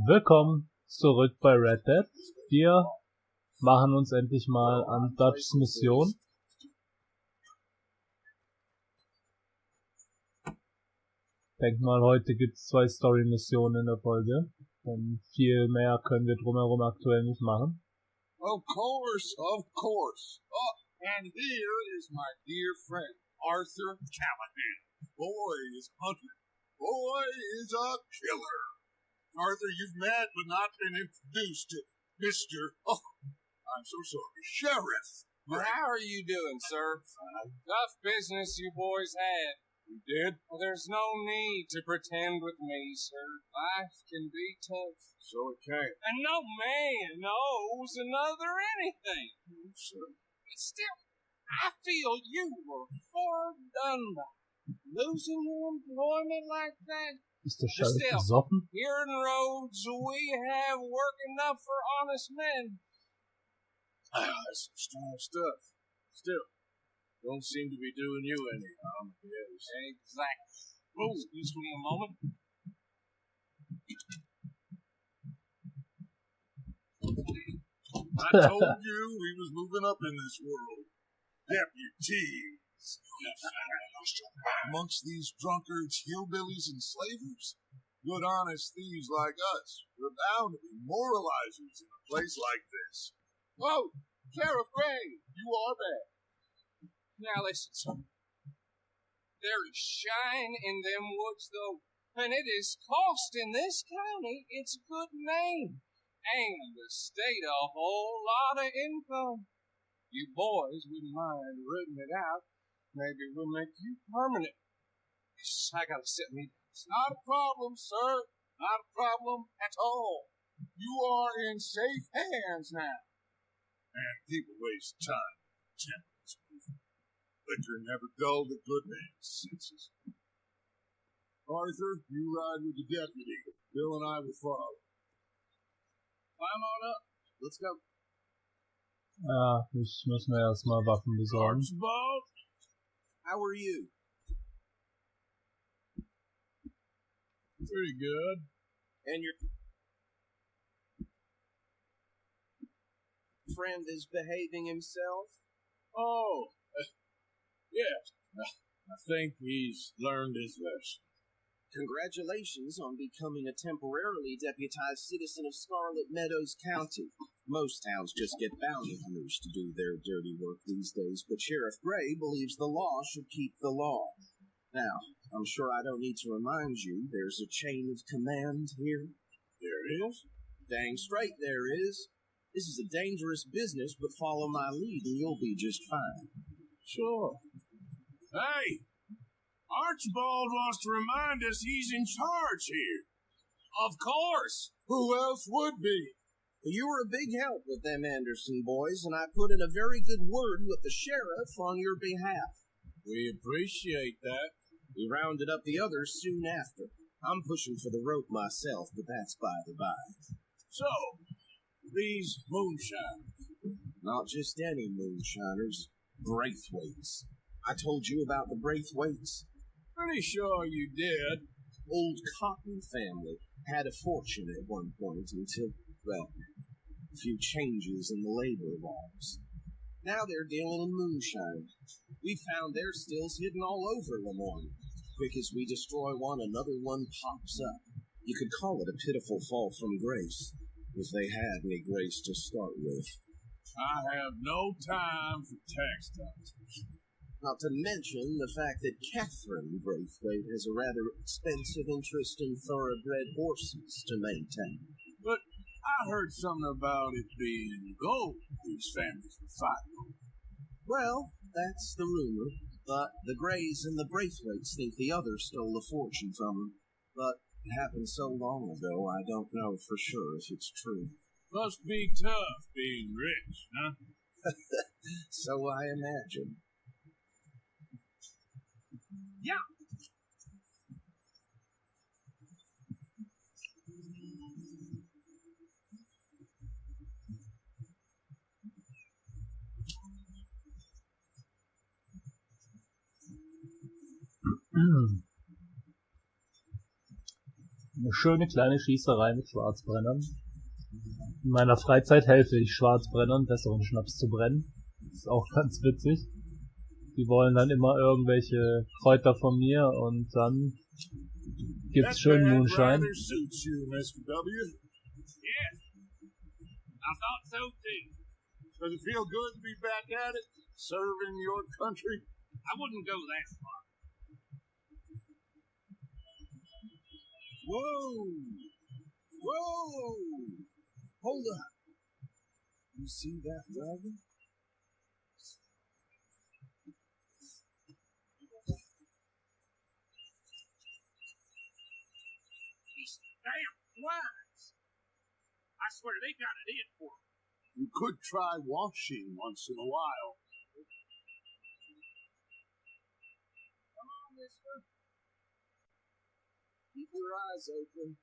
Willkommen zurück bei Red Dead. Wir machen uns endlich mal an Dutchs Mission. Ich denke mal, heute gibt es 2 Story-Missionen in der Folge. Denn viel mehr können wir drumherum aktuell nicht machen. Of course, of course. Oh, and here is my dear friend, Arthur Callahan. Boy is hunter. Boy is a killer. Arthur, you've met but not been introduced to Mr. Oh, I'm so sorry, Sheriff. Well, how are you doing, sir? Tough business you boys had. You did? Well, there's no need to pretend with me, sir. Life can be tough. So it can. And no man knows another anything. Sir. But still, I feel you were far done by. Losing your employment like that. Ist der Sheriff besoffen? Here in Rhodes, we have work enough for honest men. That's some strong stuff. Still, don't seem to be doing you any harm. Yes. Exactly. Oh, excuse me a moment. I told you we was moving up in this world. Deputies. Amongst these drunkards, hillbillies, and slavers, good honest thieves like us, we're bound to be moralizers in a place like this. Whoa, Sheriff Gray, you are back. Now listen, sir. There is shine in them woods, though, and it is costing this county its good name, and the state a whole lot of income. You boys wouldn't mind rooting it out. Maybe we'll make you permanent. I gotta sit me down. It's not a problem, sir. Not a problem at all. You are in safe hands now. And people waste time. Temperance movement. Liquor never dulled a good man's senses. Arthur, you ride with the deputy. Bill and I will follow. Climb on up. Let's go. Ja, ich muss mir erstmal Waffen besorgen. Archibald, how are you? Pretty good. And your friend is behaving himself? Oh, yes. I think he's learned his lesson. Congratulations on becoming a temporarily deputized citizen of Scarlet Meadows County. Most towns just get bounty hunters to do their dirty work these days, but Sheriff Gray believes the law should keep the law. Now, I'm sure I don't need to remind you there's a chain of command here. There is? Dang straight there is. This is a dangerous business, but follow my lead and you'll be just fine. Sure. Hey! Archibald wants to remind us he's in charge here. Of course. Who else would be? You were a big help with them Anderson boys, and I put in a very good word with the sheriff on your behalf. We appreciate that. We rounded up the others soon after. I'm pushing for the rope myself, but that's by the by. So, these moonshiners. Not just any moonshiners. Braithwaites. I told you about the Braithwaites. Pretty sure you did. Old Cotton family. Had a fortune at one point until, well, a few changes in the labor laws. Now they're dealing in moonshine. We found their stills hidden all over Lemoyne. Quick as we destroy one, another one pops up. You could call it a pitiful fall from grace, if they had any grace to start with. I have no time for tax doctors. Not to mention the fact that Catherine Braithwaite has a rather expensive interest in thoroughbred horses to maintain. But I heard something about it being gold these families were fighting over. Well, that's the rumor, but the Greys and the Braithwaites think the others stole a fortune from them. But it happened so long ago, I don't know for sure if it's true. Must be tough being rich, huh? So I imagine. Yeah. Eine schöne kleine Schießerei mit Schwarzbrennern. In meiner Freizeit helfe ich Schwarzbrennern, besseren Schnaps zu brennen. Das ist auch ganz witzig. Die wollen dann immer irgendwelche Kräuter von mir und dann gibt's schön Moonshine. Suits you, Mr. W. Yes, I thought so too. Does it feel good to be back at it, serving your country? I wouldn't go that far. Whoa! Whoa! Hold up. You see that wagon? These damn flies. I swear they got it in for me. You could try washing once in a while. Come on, mister. Keep your eyes open.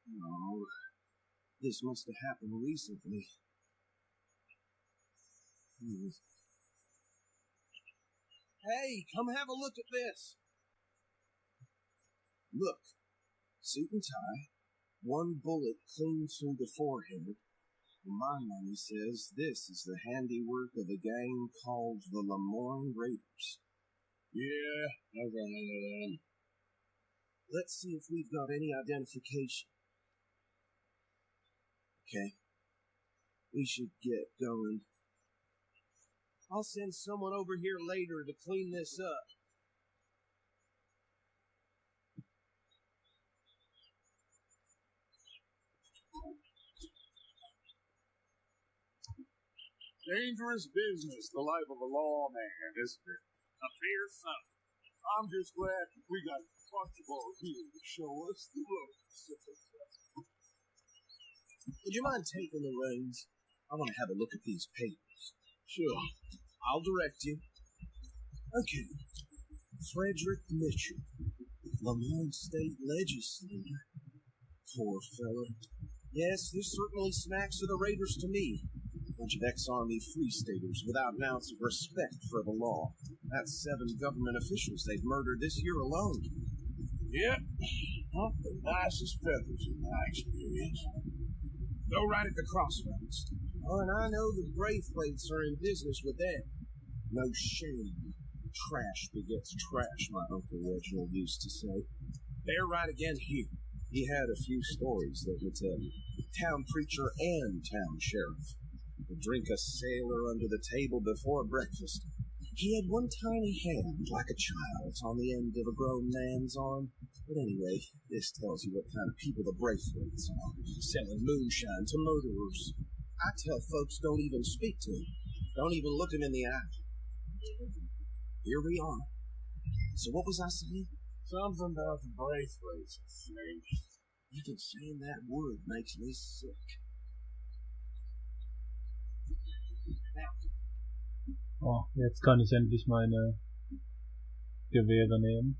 No, this must have happened recently. Hey, come have a look at this. Look, suit and tie, one bullet clean through the forehead. My money says this is the handiwork of a gang called the Lemoyne Raiders. Yeah, I've run into them. Let's see if we've got any identification. Okay. We should get going. I'll send someone over here later to clean this up. Dangerous business, the life of a lawman, isn't it? Appears so. I'm just glad we got Archibald here to show us the ropes. Would you mind taking the reins? I want to have a look at these papers. Sure. I'll direct you. Okay. Frederick Mitchell, Lemoyne State Legislator. Poor fella. Yes, this certainly smacks of the Raiders to me. Bunch of ex-Army Free Staters without an ounce of respect for the law. That's 7 government officials they've murdered this year alone. Yep. Not the nicest feathers in my experience. Go right at the crossroads. Oh, and I know the Braithwaites are in business with them. No shame. Trash begets trash, my Uncle Reginald used to say. They're right again here. He had a few stories that would tell you. Town preacher and town sheriff. Would drink a sailor under the table before breakfast. He had one tiny hand, like a child's, on the end of a grown man's arm. But anyway, this tells you what kind of people the Braithwaites are. Selling moonshine to murderers. I tell folks don't even speak to him. Don't even look him in the eye. Here we are. So what was I saying? Something about the Braithwaites, I think. Even saying that word makes me sick. Oh, jetzt kann ich endlich meine Gewehre nehmen.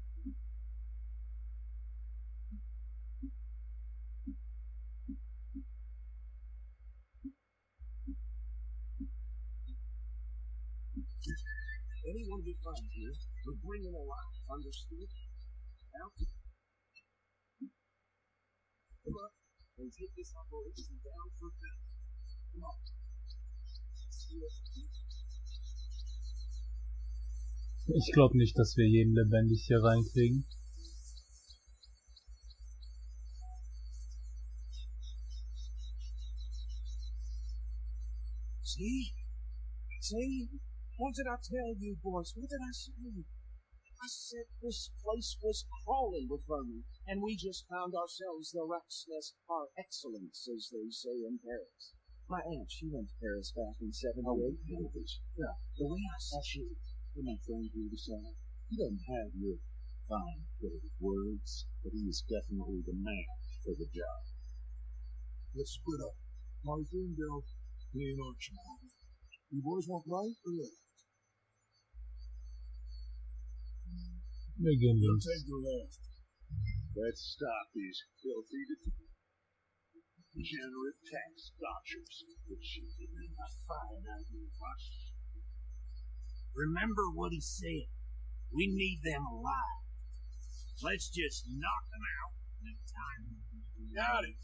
Anyone we find here, we're bringing alive, understood? Now, come on, and take this operation down for good. Come on. See what we do. Ich glaube nicht, dass wir jeden lebendig hier reinkriegen. See? See? What did I tell you, boys? What did I say? I said this place was crawling with vermin, and we just found ourselves the rat's nest par excellence, as they say in Paris. My aunt, she went to Paris back in 78. Yeah, the way I said she... When my friend here decided, he doesn't have your fine pretty words, but he is definitely the man for the job. Let's split up. Martha and Bill, me and Archibald. You boys want right or left? Wir gehen We'll links. take the left. Let's stop these filthy... Degenerate tax dodgers, which you cannot find out in us. Remember what he said. We need them alive. Let's just knock them out in time. Got it,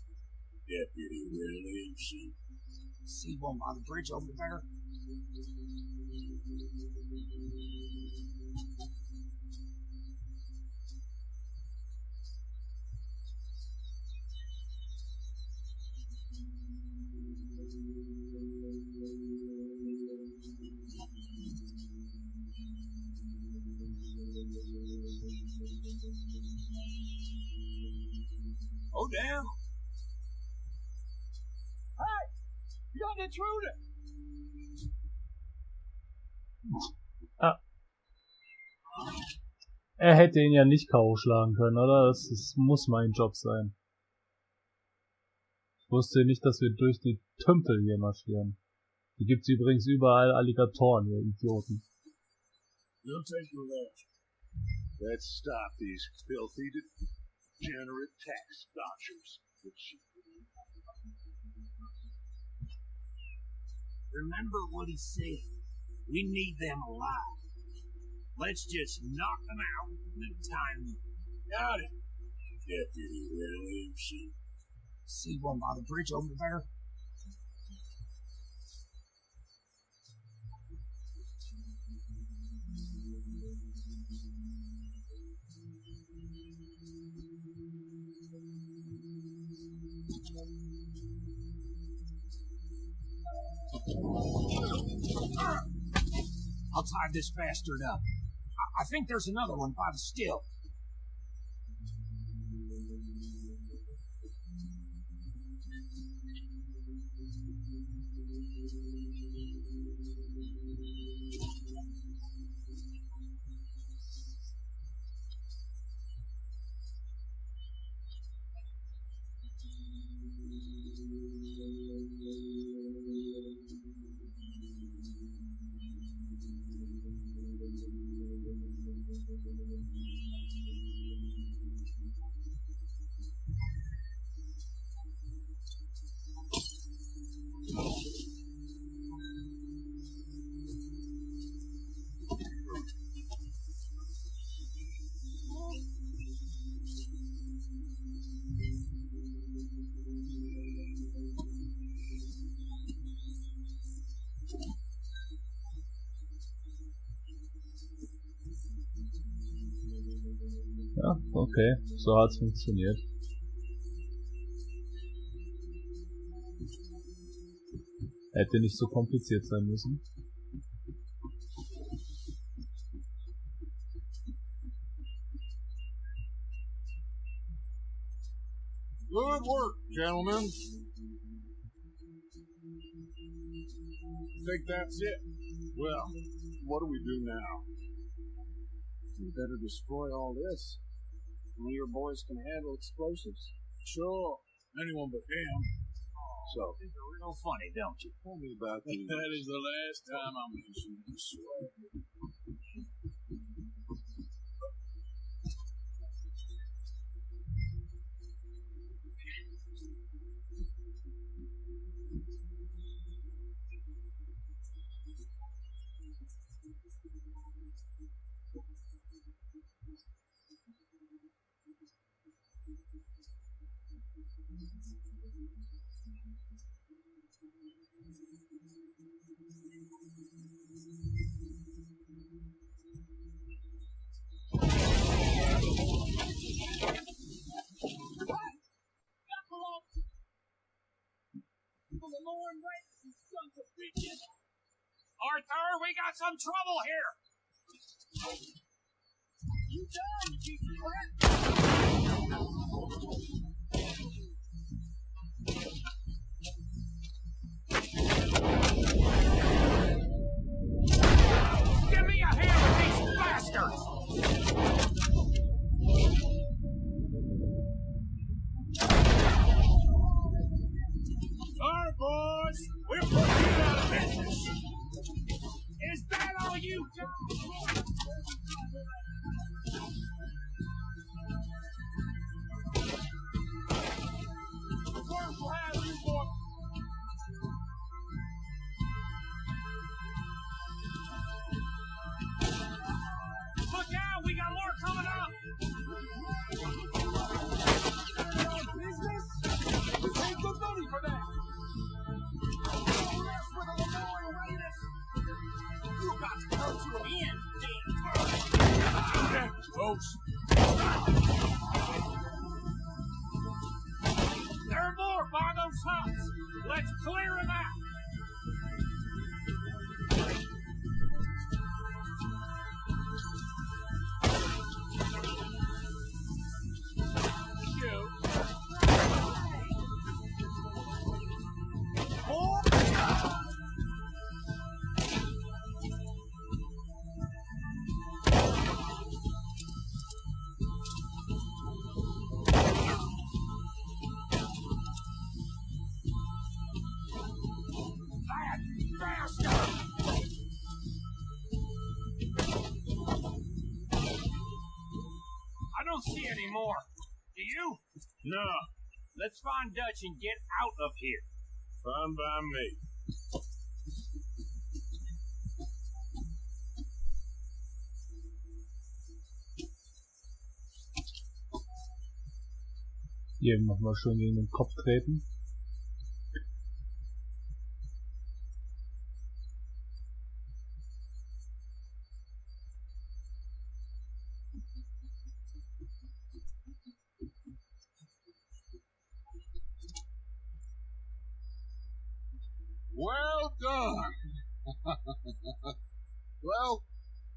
Deputy Williamson. See one by the bridge over there? Oh, damn. Hey, you're an intruder. Er hätte ihn ja nicht K.O. schlagen können, oder? Das muss mein Job sein. Ich wusste nicht, dass wir durch die Tümpel hier marschieren. Hier gibt's übrigens überall Alligatoren, ihr Idioten. We'll take your left. Let's stop these filthy, degenerate tax dodgers. Remember what he said. We need them alive. Let's just knock them out in time. Got it, Deputy Williamson. See one by the bridge over there? I'll tie this bastard up. I think there's another one by the still. Ja, okay, so hat's funktioniert. Hätte nicht so kompliziert sein müssen. Good work, gentlemen. Think that's it? Well, what do we do now? We better destroy all this. Only your boys can handle explosives. Sure, anyone but him. So, you're real funny, don't you? Tell me about these. That is the last time I mention this swear. Arthur, we got some trouble here. You done, you Give me a hand with these bastards! Alright, boys, we're putting you out of business. Is that all you got? There are more by those huts. Let's clear them out. I don't see any more. Do you? No. Let's find Dutch and get out of here. Fine by me. Jedem nochmal schön gegen den Kopf treten. Well done. Well,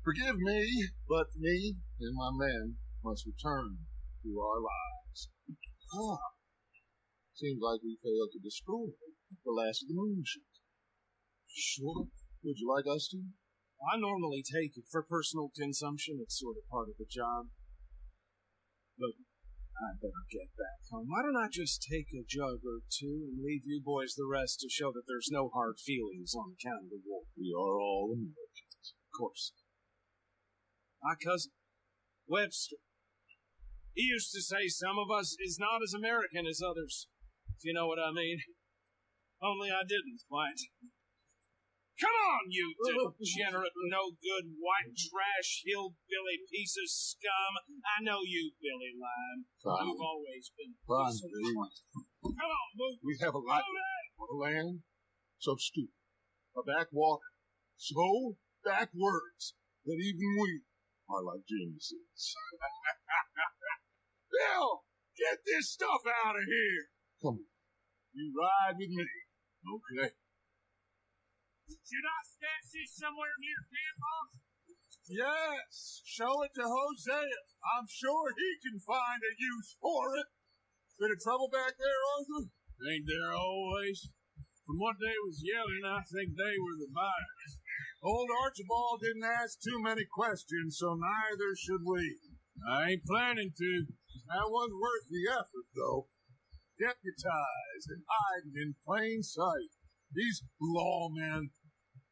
forgive me, but me and my men must return to our lives. Seems like we failed to destroy the last of the moonshot. Sure. Would you like us to? I normally take it for personal consumption. It's sort of part of the job. But I better get back home. Why don't I just take a jug or two and leave you boys the rest to show that there's no hard feelings on account of the war? We are all Americans. Of course. My cousin, Webster, he used to say some of us is not as American as others, if you know what I mean. Only I didn't quite. Come on, you degenerate, no-good, white trash, hillbilly piece of scum. I know you, Billy Lime. Fine. You've always been... Fine. Come on, move. We have a life, a land so stupid, a backwater, so backwards, that even we are like geniuses. Bill, get this stuff out of here. Come on. You ride with me, okay? Should I stash this somewhere near camp, boss? Yes, show it to Hosea. I'm sure he can find a use for it. Bit of trouble back there, Arthur? Ain't there always? From what they was yelling, I think they were the buyers. Old Archibald didn't ask too many questions, so neither should we. I ain't planning to. That was worth the effort, though. Deputized and hiding in plain sight. These lawmen,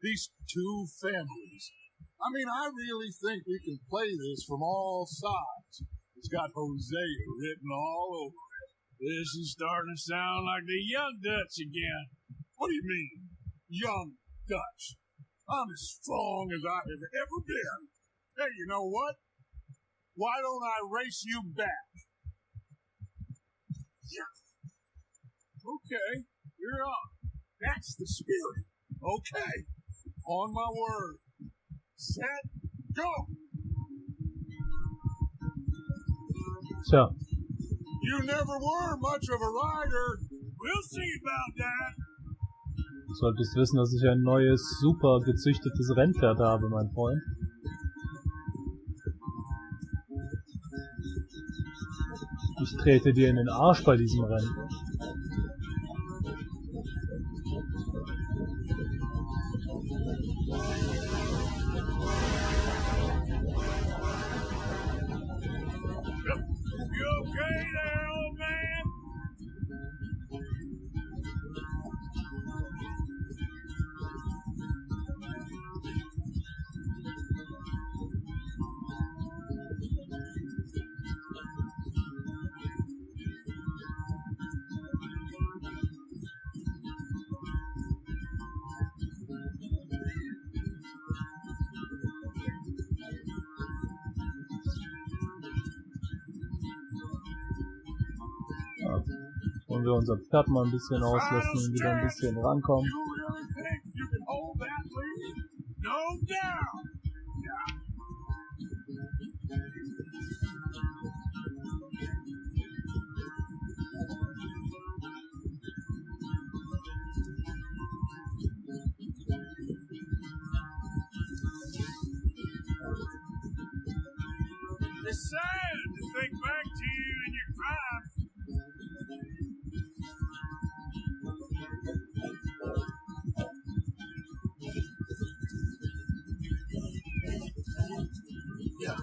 these two families. I mean, I really think we can play this from all sides. It's got Hosea written all over it. This is starting to sound like the young Dutch again. What do you mean, young Dutch? I'm as strong as I have ever been. Hey, you know what? Why don't I race you back? Yeah. Okay, you're on. That's the spirit. Okay. On my word. Set, go! Tja, You never were much of a rider. We'll see about that. du solltest wissen, dass ich ein neues, super gezüchtetes Rennpferd habe, mein Freund. Ich trete dir in den Arsch bei diesem Rennen. You okay there, old man? Wollen wir unser Pferd mal ein bisschen auslassen und wieder ein bisschen rankommen. You really think you can hold that lead? No doubt.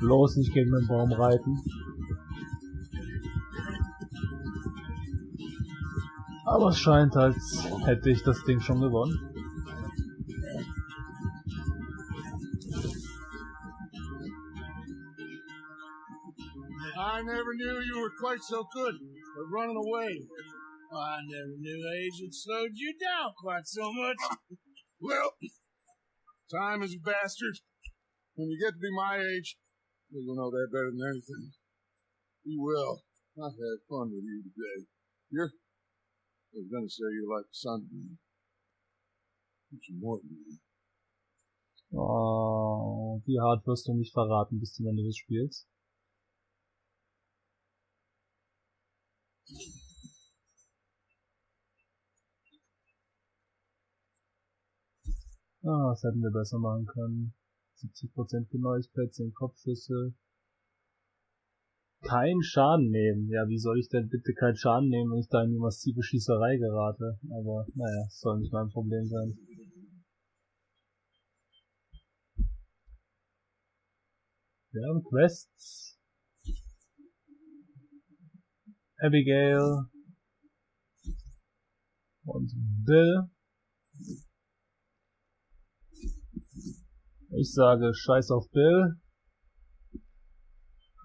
Bloß nicht gegen den Baum reiten. Aber es scheint, als hätte ich das Ding schon gewonnen. I never knew you were quite so good at running away. I never knew age had slowed you down quite so much. Well, time is a bastard. When you get to be my age, you'll know that better than anything. You will. I've had fun with you today. I was gonna say you're like a son to me. But you're more than me. Oh, wie hart wirst du mich verraten bis zum Ende des Spiels? Ah, das hätten wir besser machen können. 70% Genauigkeit, 10 Kopfschüsse. Kein Schaden nehmen. Ja, wie soll ich denn bitte keinen Schaden nehmen, wenn ich da in die massive Schießerei gerate? Aber, naja, das soll nicht mein Problem sein. Wir haben Quests. Abigail. Und Bill. Ich sage, scheiß auf Bill.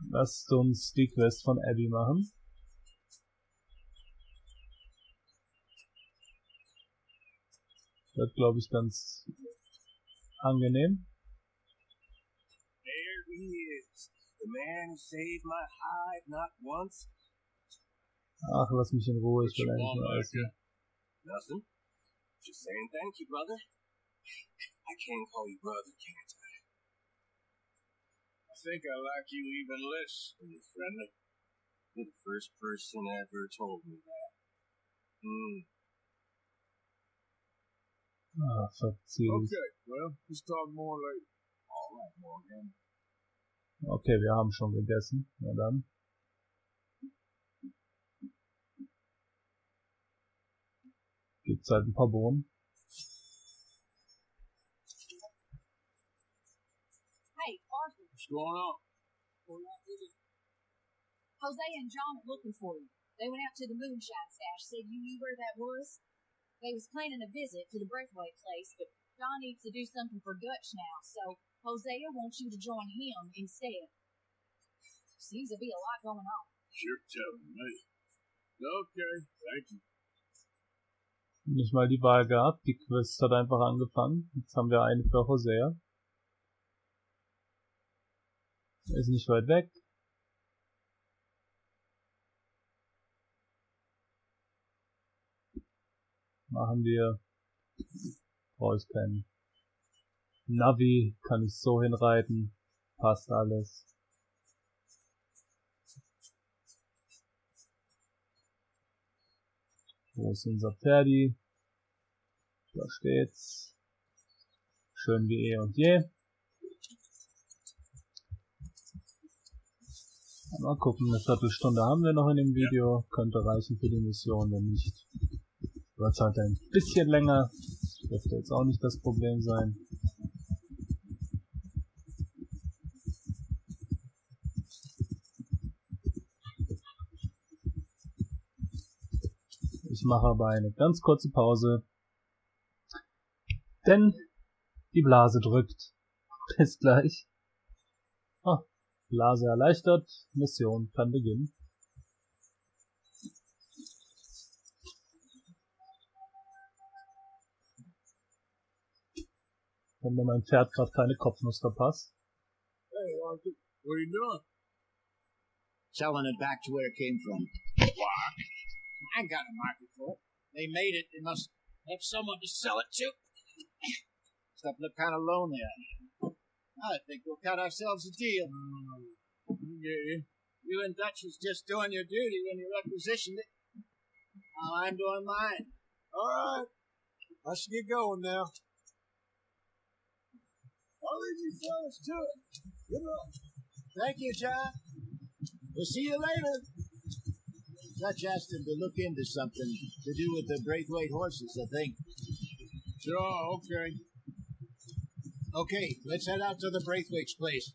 Lasst uns die Quest von Abby machen. Wird, glaube ich, ganz angenehm. There he is. The man who saved my hide not once. Ach, lass mich in Ruhe, ich will eigentlich nur essen. Nothing. Just saying thank you, brother. I can call you brother, can't I? I think I like you even less than your friend. You're the first person ever told me that. Ah, verzieh dich. Okay, well, let's talk more later. All right, Morgan. Okay, wir haben schon gegessen. Na dann. Gibt's halt ein paar Bohnen. Hey, Arthur. What's going on? Jose and John are looking for you. They went out to the moonshine stash, said you knew where that was. They was planning a visit to the Braithwaite place, but John needs to do something for Dutch now, so Hosea wants you to join him instead. Seems to be a lot going on. You're telling me. Okay, thank you. Nicht mal die Wahl gehabt, die Quest hat einfach angefangen. Jetzt haben wir eine für Hosea. Er ist nicht weit weg. Machen wir. Brauche ich keinen Navi, kann ich so hinreiten. Passt alles. Wo ist unser Pferdi? Da steht's. Schön wie eh und je. Mal gucken, eine Viertelstunde haben wir noch in dem Video. Könnte reichen für die Mission, wenn nicht. Wird halt ein bisschen länger. Dürfte jetzt auch nicht das Problem sein. Ich mache aber eine ganz kurze Pause. Denn die Blase drückt. Bis gleich. Ah, Blase erleichtert. Mission kann beginnen. Wenn mir mein Pferd gerade keine Kopfnuss verpasst. Hey, Arthur, what are you doing? Selling it back to where it came from. Why? I got a market for it. They made it. They must have someone to sell it to. Stuff look kind of lonely out here. I think we'll cut ourselves a deal. Yeah. You and Dutch was just doing your duty when you requisitioned it. Now I'm doing mine. All right. I should get going now. I'll leave you fellas to it. Good luck. Thank you, John. We'll see you later. Dutch asked him to look into something to do with the Braithwaite horses, I think. Sure, okay. Okay, let's head out to the Braithwaite's place.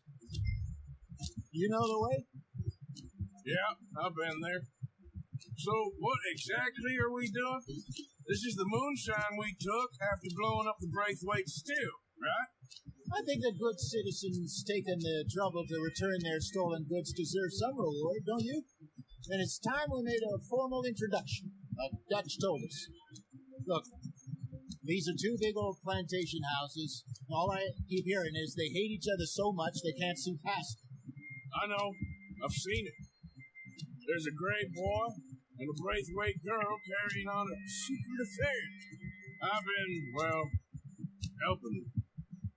You know the way? Yeah, I've been there. So, what exactly are we doing? This is the moonshine we took after blowing up the Braithwaite still, right? I think that good citizens taking the trouble to return their stolen goods deserve some reward, don't you? And it's time we made a formal introduction, like Dutch told us. Look, these are two big old plantation houses. All I keep hearing is they hate each other so much they can't see past it. I know. I've seen it. There's a gray boy and a Braithwaite girl carrying on a secret affair. I've been, well, helping them.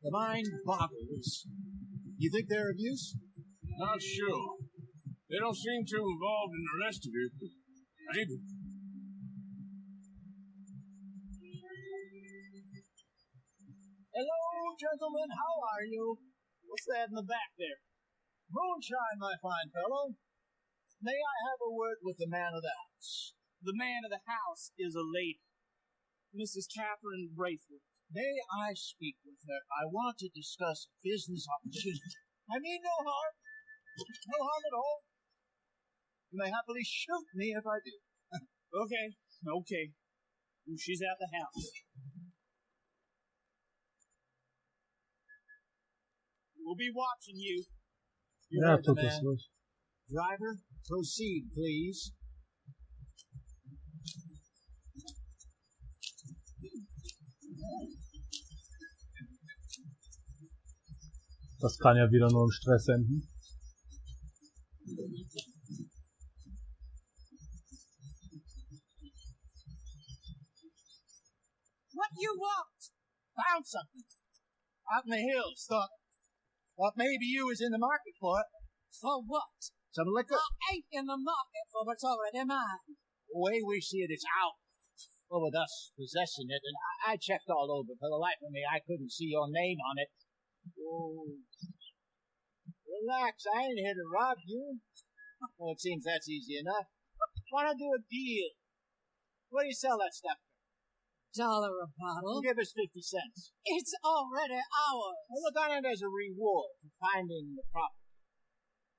The mind boggles. You think they're of use? Not sure. They don't seem too involved in the rest of it, but maybe. Hello, gentlemen. How are you? What's that in the back there? Moonshine, my fine fellow. May I have a word with the man of the house? The man of the house is a lady, Mrs. Catherine Braithwaite. May I speak with her? I want to discuss a business opportunity. I mean no harm. No harm at all. You may happily shoot me if I do. Okay. She's at the house. We'll be watching you. You heard the man. Driver, proceed, please. Das kann ja wieder nur im Stress enden. What you want? Found something. Out in the hills. Thought maybe you was in the market for it. For what? Some liquor. I ain't in the market for what's already mine. The way we see it, it's out. Well, with us possessing it, and I checked all over. For the life of me, I couldn't see your name on it. Oh. Relax, I ain't here to rob you. Well, it seems that's easy enough. Why not do a deal? What do you sell that stuff for? $1 a bottle. Give us 50 cents. It's already ours. Well, look on it as a reward for finding the property.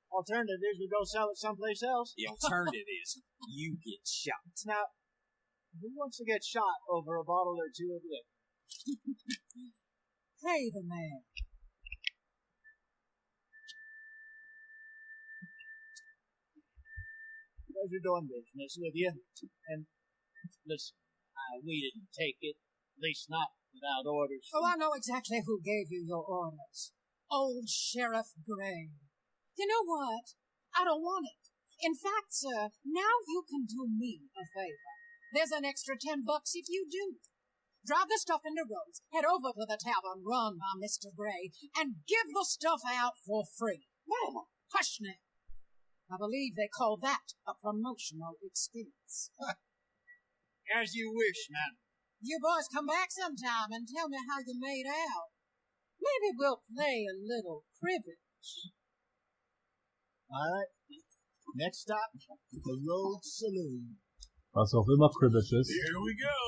Alternative is we go sell it someplace else. The alternative is you get shot. Now, who wants to get shot over a bottle or two of liquor? Pay the man. Pleasure doing business with you. And listen, we didn't take it, at least not without orders. Oh, I know exactly who gave you your orders. Old Sheriff Gray. You know what? I don't want it. In fact, sir, now you can do me a favor. There's an extra $10 if you do. Drive the stuff into Rhodes, head over to the tavern run by Mr. Gray, and give the stuff out for free. Mama, hush now. I believe they call that a promotional expense. As you wish, ma'am. You boys come back sometime and tell me how you made out. Maybe we'll play a little cribbage. All right. Next stop, the Rhodes Saloon. Was auch immer Cribbage ist. Here we go.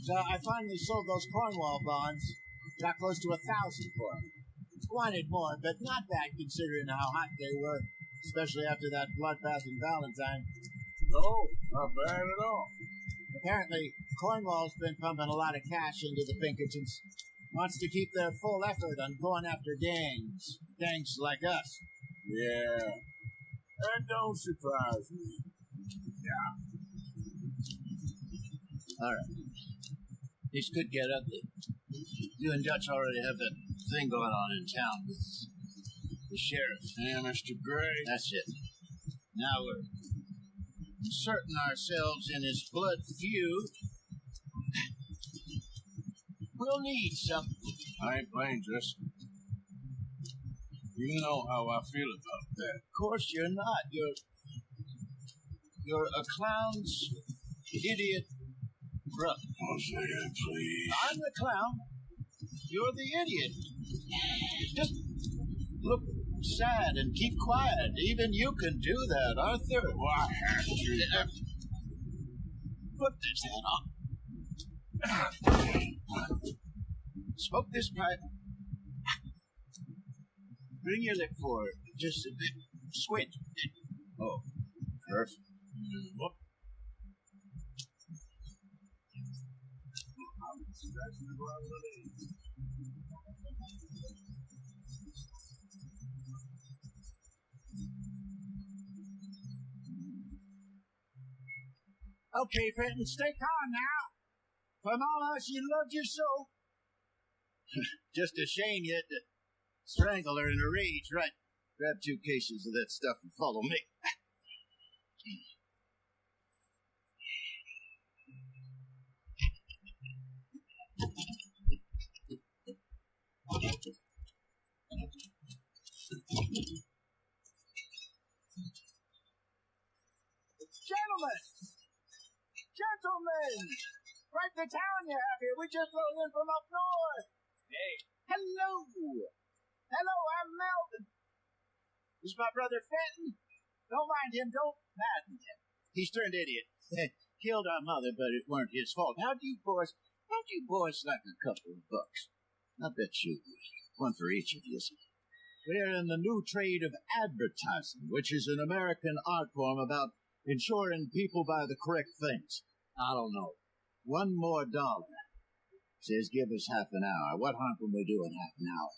So I finally sold those Cornwall bonds. Got close to 1,000 for them. Wanted more, but not bad considering how hot they were, especially after that bloodbath in Valentine. No, not bad at all. Apparently, Cornwall's been pumping a lot of cash into the Pinkertons. Wants to keep their full effort on going after gangs. Gangs like us. Yeah, that don't surprise me. Yeah. All right. This could get ugly. You and Dutch already have that thing going on in town with the sheriff. Yeah, Mr. Gray. That's it. Now we're inserting ourselves in his blood feud. We'll need something. I ain't playing, Justin. You know how I feel about that. Of course you're not. You're a clown's idiot brother. Oh, say that, please. I'm the clown. You're the idiot. Just look sad and keep quiet. Even you can do that, Arthur. Well, I have to. Put this hat on. Smoke this pipe. Bring your lip forward. Just a bit. Squint. Oh, perfect. Whoop. Okay, Fenton, stay calm now. From all us, you loved your soul. Just a shame you had to strangle her in a rage, right? Grab 2 cases of that stuff and follow me. Gentlemen! Quite the town you have here. We just rode in from up north. Hey. Hello. Hello, I'm Melvin. This is my brother Fenton. Don't mind him. Don't madden him. He's turned idiot. Killed our mother, but it weren't his fault. How'd you boys like a couple of bucks? I bet you would. One for each of you. We're in the new trade of advertising, which is an American art form about ensuring people buy the correct things. I don't know. $1 more. Says give us half an hour. What harm can we do in half an hour?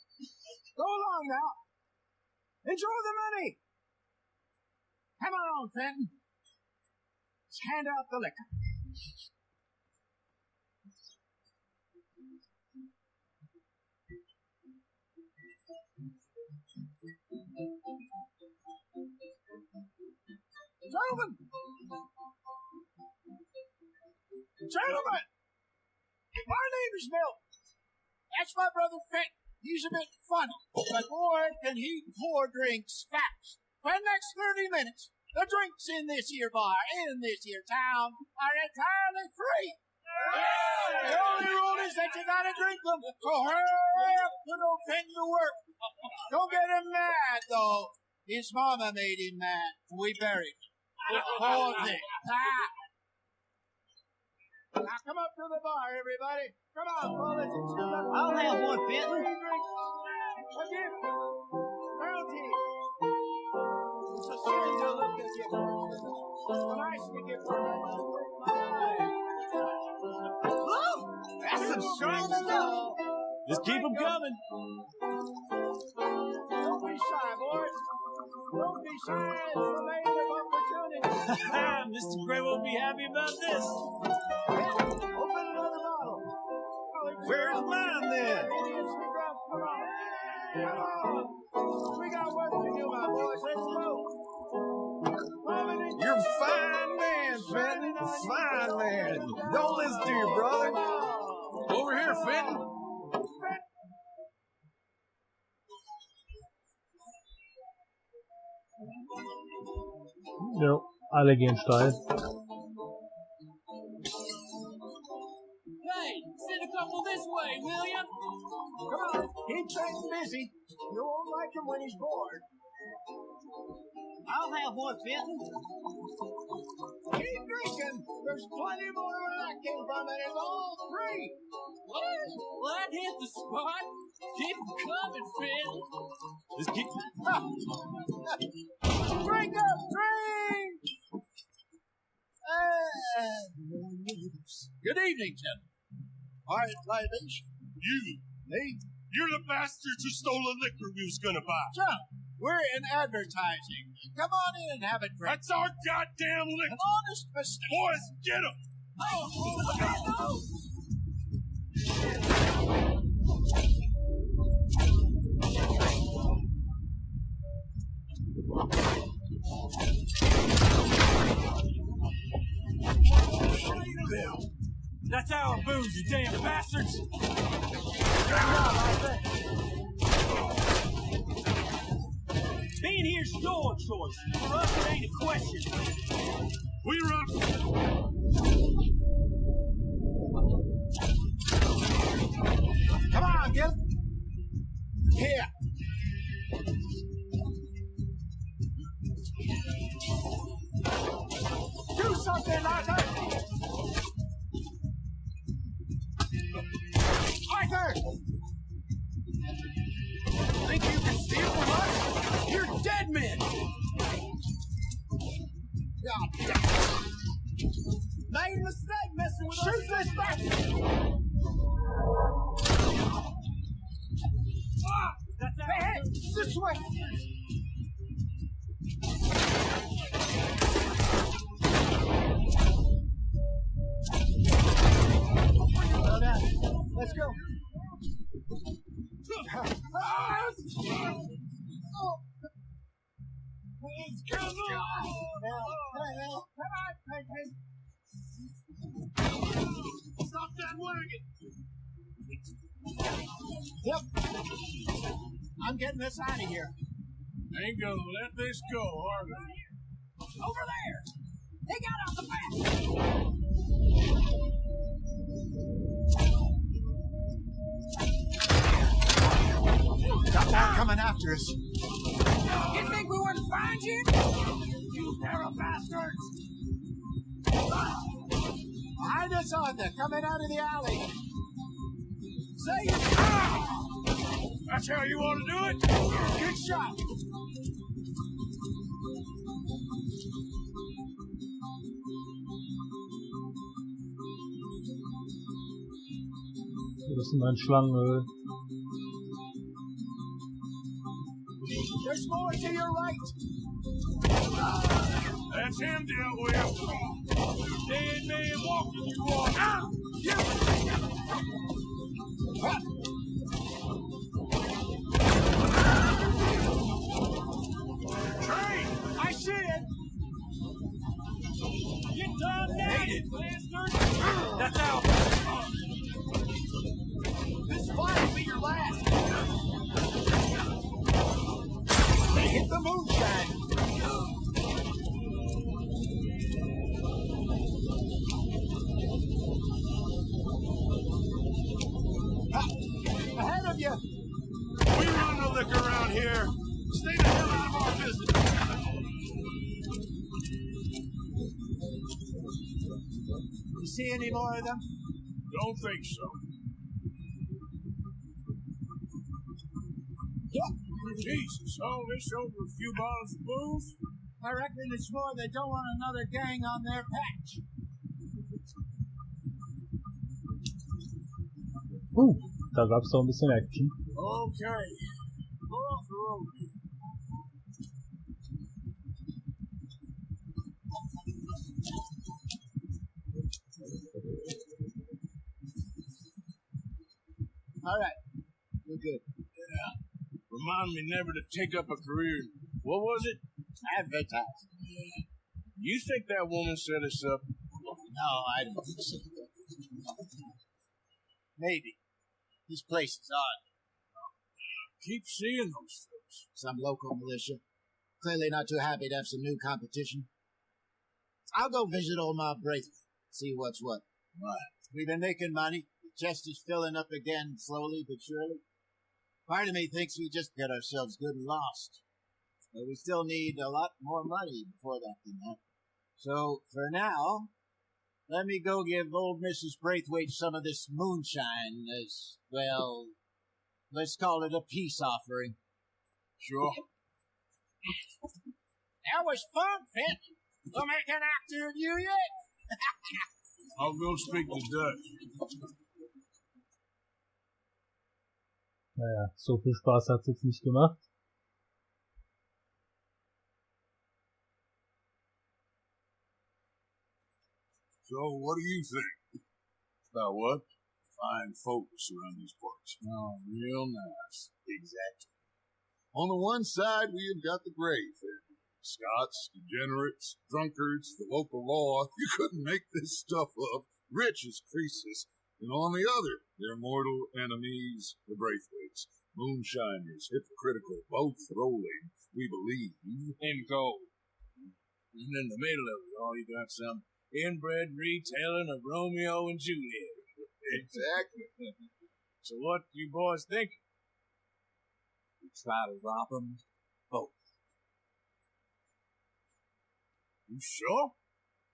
Go along now. Enjoy the money. Come on, Fenton. Let's hand out the liquor. Gentlemen, my name is Milton. That's my brother Fenton. He's a bit funny, but boy, can he pour drinks fast. For the next 30 minutes, the drinks in this here bar, in this here town, are entirely free. The only rule is that you gotta drink them, so hurry up, put old Fenton to work. Don't get him mad, though. His mama made him mad, and we buried him. Poor thing. Now come up to the bar, everybody. Come on, fellas. I'll have one, Fenton. A gift. Bounty. It's a shame to look at you. It's nice to get That's some strong stuff. Just keep them coming. Don't be shy, boys. Don't be shy. It's a matter of opportunity. Mr. Gray won't be happy about this. Open another bottle. Where's mine then? Come on. We got work to do, my boys. Let's go. You're a fine man, Fenton. Fine man. Don't listen to your brother. Over here, Fenton. Ja, alle gehen steil. Hey, send a couple this way, will ya? Come on. Keep Fenton busy. You won't like him when he's bored. I'll have one, Fenton. Keep drinking. There's plenty more where that came from, and it's all free. What? Well, that hit the spot. Keep 'em coming, Fenton. Just keep... Drink up, drink! Good evening, gentlemen. All right, libation. You, Me? you're the bastards who stole the liquor we was gonna buy. John, we're in advertising. Come on in and have a drink. That's our goddamn An liquor. honest mistake. Boys, get him. That's our booze, you damn bastards! Being here's your choice. For us, it ain't a question. We rock. Come on, Gil. Here. Do something, Arthur. Arthur! God damn. Made a mistake messing with us. Shoot this back! That's out. Hey, this way! Well done. Let's go. Come on! Stop that wagon! Yep. I'm getting us out of here. Ain't gonna let this go, are they? Over there! They got out the back! Got one coming after us. You think we wouldn't find you? You pair of bastards! Behind us, Arthur, coming out of the alley. Say it! That's how you want to do it? Good shot! Das ist mein Schlangenöl. There's more to your right! That's him dealt with. Dead man walking, you are. Train! I see it! Get done now, you bastard! That's out! This fight will be your last! They hit the moonshine! Ahead of you! We run the liquor around here. Stay the hell out of our business. You see any more of them? Don't think so. Yeah. Jesus, all this over a few bottles of booze? I reckon it's more they don't want another gang on their patch. Da gab's doch ein bisschen Action. Okay. Go off the road. All right. We're good. Yeah. Remind me never to take up a career. What was it? Advertising. You think that woman set us up? No, I don't think so. Maybe. This place is odd. Keep seeing those folks. Some local militia. Clearly not too happy to have some new competition. I'll go visit old Ma Braithwaite. See what's what. Right. We've been making money. The chest is filling up again slowly but surely. Part of me thinks we just got ourselves good and lost. But we still need a lot more money before that can happen. So, for now, let me go give old Mrs. Braithwaite some of this moonshine as, well, let's call it a peace offering. Sure. That was fun, Finn. We'll make an actor of you yet. I'll go speak to Dutch. Naja, so viel Spaß hat's jetzt nicht gemacht. So, what do you think? About what? Fine folks around these parts. Oh, real nice. Exactly. On the one side, we have got the Gray family. Scots, degenerates, drunkards, the local law. You couldn't make this stuff up. Rich as Croesus. And on the other, their mortal enemies, the Braithwaites. Moonshiners, hypocritical, both rolling, we believe, In gold. And in the middle of it all, you got some inbred retelling of Romeo and Juliet. Exactly. So what do you boys think? We try to rob them both. You sure?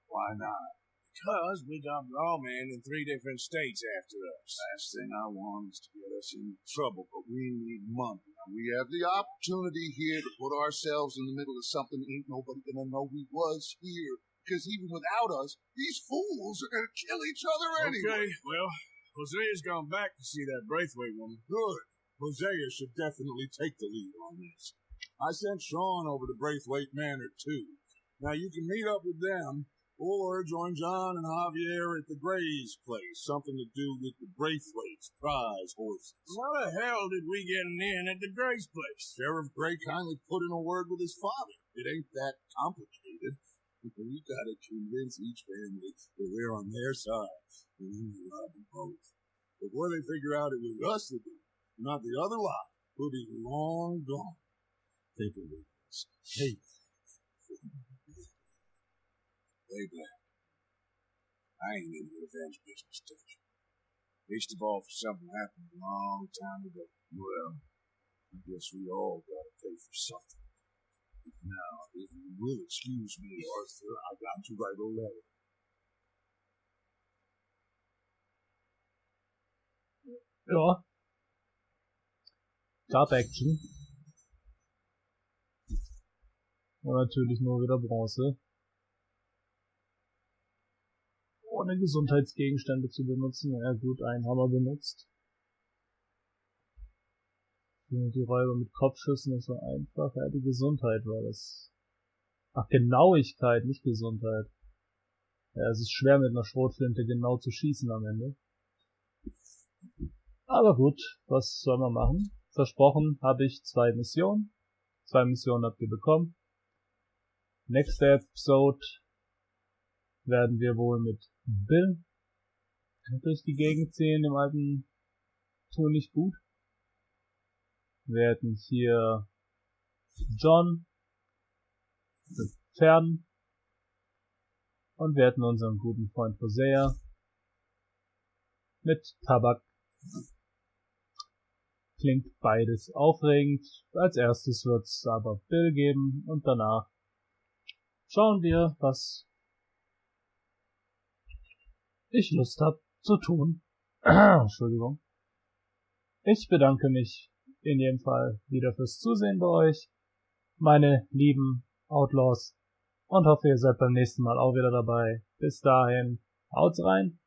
Why not? Because we got lawmen in 3 different states after us. Last thing I want is to get us in trouble, but we need money. Now, we have the opportunity here to put ourselves in the middle of something ain't nobody gonna know we was here. Because even without us, these fools are gonna kill each other anyway. Okay, well, Hosea's gone back to see that Braithwaite woman. Good. Hosea should definitely take the lead on this. I sent Sean over to Braithwaite Manor, too. Now, you can meet up with them, or join John and Javier at the Gray's place. Something to do with the Braithwaite's prize horses. How the hell did we get in at the Gray's place? Sheriff Gray kindly put in a word with his father. It ain't that complicated. We gotta convince each family that we're on their side, and then we rob them both. Before they figure out it was us that did it, not the other lot, who'll be long gone. Think of it as hate. Payback. I ain't in the revenge business, Dutch. Least of all for something happened a long time ago. Well, I guess we all gotta pay for something. Now, if you will excuse me, Arthur, I got to write a letter. Ja. Gab Action. Und natürlich nur wieder Bronze. Ohne Gesundheitsgegenstände zu benutzen. Ja gut, einen haben wir benutzt. Die Räuber mit Kopfschüssen ist so einfach. Ja, die Gesundheit war das. Ach, Genauigkeit, nicht Gesundheit. Ja, es ist schwer mit einer Schrotflinte genau zu schießen am Ende. Aber gut, was soll man machen? Versprochen habe ich 2 Missionen. 2 Missionen habt ihr bekommen. Next Episode werden wir wohl mit Bill durch die Gegend ziehen, im alten Tour nicht gut. Wir hätten hier John mit Pferden und wir hätten unseren guten Freund Hosea mit Tabak. Klingt beides aufregend. Als erstes wird's aber Bill geben und danach schauen wir, was ich Lust habe zu tun. Entschuldigung. Ich bedanke mich in jedem Fall wieder fürs Zusehen bei euch, meine lieben Outlaws, und hoffe, ihr seid beim nächsten Mal auch wieder dabei. Bis dahin, haut's rein!